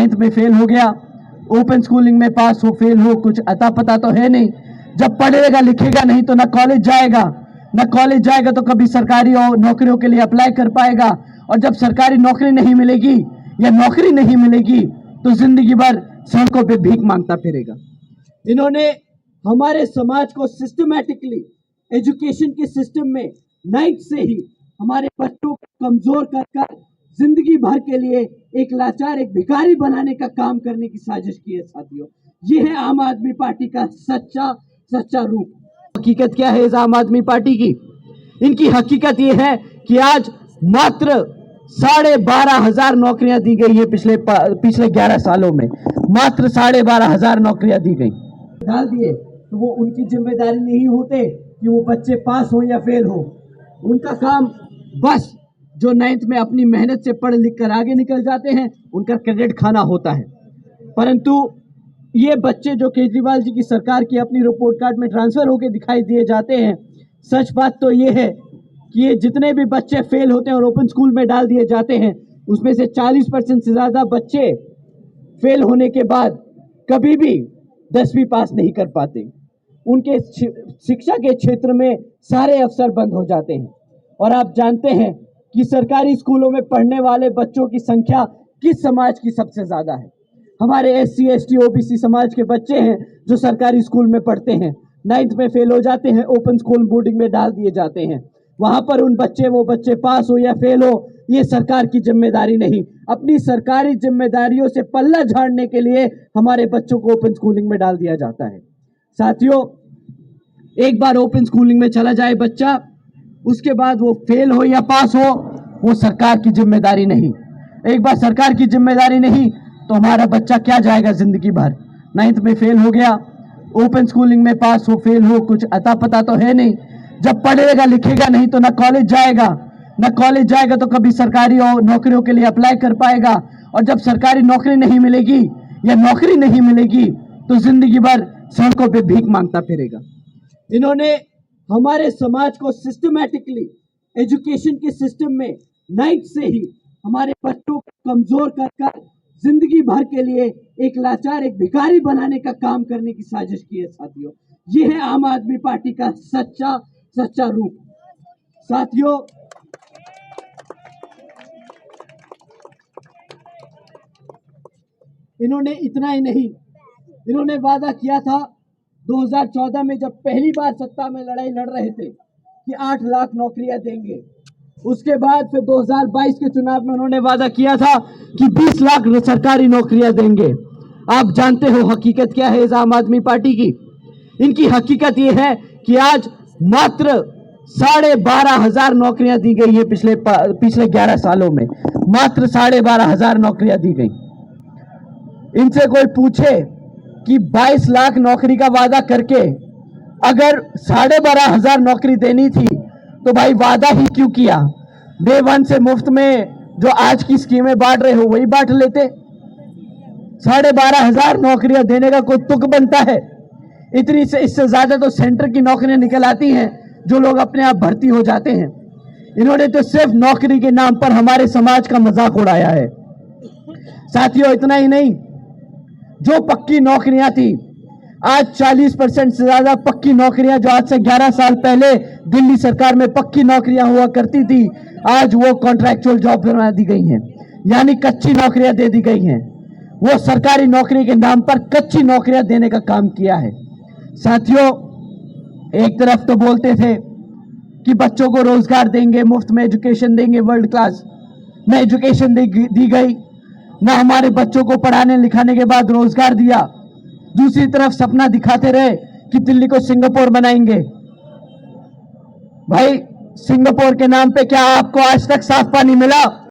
9th में fail हो गया, ओपन स्कूलिंग में पास हो फेल हो, कुछ अता पता तो है नहीं। जब पढ़ेगा लिखेगा नहीं तो ना कॉलेज जाएगा तो कभी सरकारी नौकरियों के लिए अप्लाई कर पाएगा, और जब सरकारी नौकरी नहीं मिलेगी या नौकरी नहीं मिलेगी तो जिंदगी भर सड़कों पे भीख मांगता फिरेगा। इन्होंने हमारे समाज को सिस्टमैटिकली एजुकेशन के सिस्टम में 9th से ही हमारे बच्चों को कमजोर कर जिंदगी भर के लिए एक लाचार, एक भिखारी बनाने का काम करने की साजिश की है। साथियों, ये है आम आदमी पार्टी का सच्चा रूप। हकीकत क्या है इस आम आदमी पार्टी की? इनकी हकीकत ये है कि आज मात्र 12,500 नौकरियां दी गई है पिछले 11 सालों में, मात्र 12,500 नौकरियां दी गई। डाल दिए तो वो उनकी जिम्मेदारी नहीं होते कि वो बच्चे पास हो या फेल हो। उनका काम बस जो 9th में अपनी मेहनत से पढ़ लिख कर आगे निकल जाते हैं उनका क्रेडिट खाना होता है। परंतु ये बच्चे जो केजरीवाल जी की सरकार की अपनी रिपोर्ट कार्ड में ट्रांसफर होकर दिखाई दिए जाते हैं, सच बात तो ये है कि ये जितने भी बच्चे फेल होते हैं और ओपन स्कूल में डाल दिए जाते हैं उसमें से 40% से ज़्यादा बच्चे फेल होने के बाद कभी भी 10वीं पास नहीं कर पाते। उनके शिक्षा के क्षेत्र में सारे अवसर बंद हो जाते हैं। और आप जानते हैं कि सरकारी स्कूलों में पढ़ने वाले बच्चों की संख्या किस समाज की सबसे ज़्यादा है? हमारे SC ST OBC समाज के बच्चे हैं जो सरकारी स्कूल में पढ़ते हैं, 9th में फेल हो जाते हैं, ओपन स्कूल बोर्डिंग में डाल दिए जाते हैं। वहां पर वो बच्चे पास हो या फेल हो, ये सरकार की जिम्मेदारी नहीं। अपनी सरकारी जिम्मेदारियों से पल्ला झाड़ने के लिए हमारे बच्चों को ओपन स्कूलिंग में डाल दिया जाता है। साथियों, एक बार ओपन स्कूलिंग में चला जाए बच्चा, उसके बाद वो फेल हो या पास हो, वो सरकार की जिम्मेदारी नहीं। एक बार सरकार की जिम्मेदारी नहीं तो हमारा बच्चा क्या जाएगा जिंदगी भर? 9th में फेल हो गया, ओपन स्कूलिंग में पास हो फेल हो, कुछ अता पता तो है नहीं। जब पढ़ेगा लिखेगा नहीं तो ना कॉलेज जाएगा तो कभी सरकारी नौकरियों के लिए अप्लाई कर पाएगा, और जब सरकारी नौकरी नहीं मिलेगी या नौकरी नहीं मिलेगी तो जिंदगी भर सड़कों पे भीख मांगता फिरेगा। इन्होंने हमारे समाज को सिस्टमैटिकली एजुकेशन के सिस्टम में 9th से ही हमारे बच्चों को कमजोर कर जिंदगी भर के लिए एक लाचार, एक भिखारी बनाने का काम करने की साजिश की है। साथियों, ये है आम आदमी पार्टी का सच्चा रूप। साथियों, इन्होंने इतना ही नहीं, इन्होंने वादा किया था 2014 में जब पहली बार सत्ता में लड़ाई लड़ रहे थे कि 8 लाख नौकरियां देंगे। उसके बाद फिर 2022 के चुनाव में उन्होंने वादा किया था कि 20 लाख सरकारी नौकरियां देंगे। आप जानते हो हकीकत क्या है इस आम आदमी पार्टी की? इनकी हकीकत ये है कि आज मात्र 12,500 नौकरियां दी गई है पिछले 11 सालों में, मात्र 12,500 नौकरियां दी गई। इनसे कोई पूछे कि 22 लाख नौकरी का वादा करके अगर 12,500 नौकरी देनी थी तो भाई वादा ही क्यों किया? डे 1 से मुफ्त में जो आज की स्कीमें बांट रहे हो वही बांट लेते। 12,500 नौकरियां देने का कोई तुक बनता है? इतनी से इससे ज्यादा तो सेंटर की नौकरियां निकल आती हैं जो लोग अपने आप भर्ती हो जाते हैं। इन्होंने तो सिर्फ नौकरी के नाम पर हमारे समाज का मजाक उड़ाया है। साथियों, इतना ही नहीं, जो पक्की नौकरियां थी, आज 40% से ज्यादा पक्की नौकरियां जो आज से 11 साल पहले दिल्ली सरकार में पक्की नौकरियां हुआ करती थी, आज वो कॉन्ट्रैक्चुअल जॉब बना दी गई हैं, यानी कच्ची नौकरियां दे दी गई हैं। वो सरकारी नौकरी के नाम पर कच्ची नौकरियां देने का काम किया है। साथियों, एक तरफ तो बोलते थे कि बच्चों को रोजगार देंगे, मुफ्त में एजुकेशन देंगे, वर्ल्ड क्लास में एजुकेशन दी गई, ना हमारे बच्चों को पढ़ाने लिखाने के बाद रोजगार दिया। दूसरी तरफ सपना दिखाते रहे कि दिल्ली को सिंगापुर बनाएंगे। भाई, सिंगापुर के नाम पे क्या आपको आज तक साफ पानी मिला?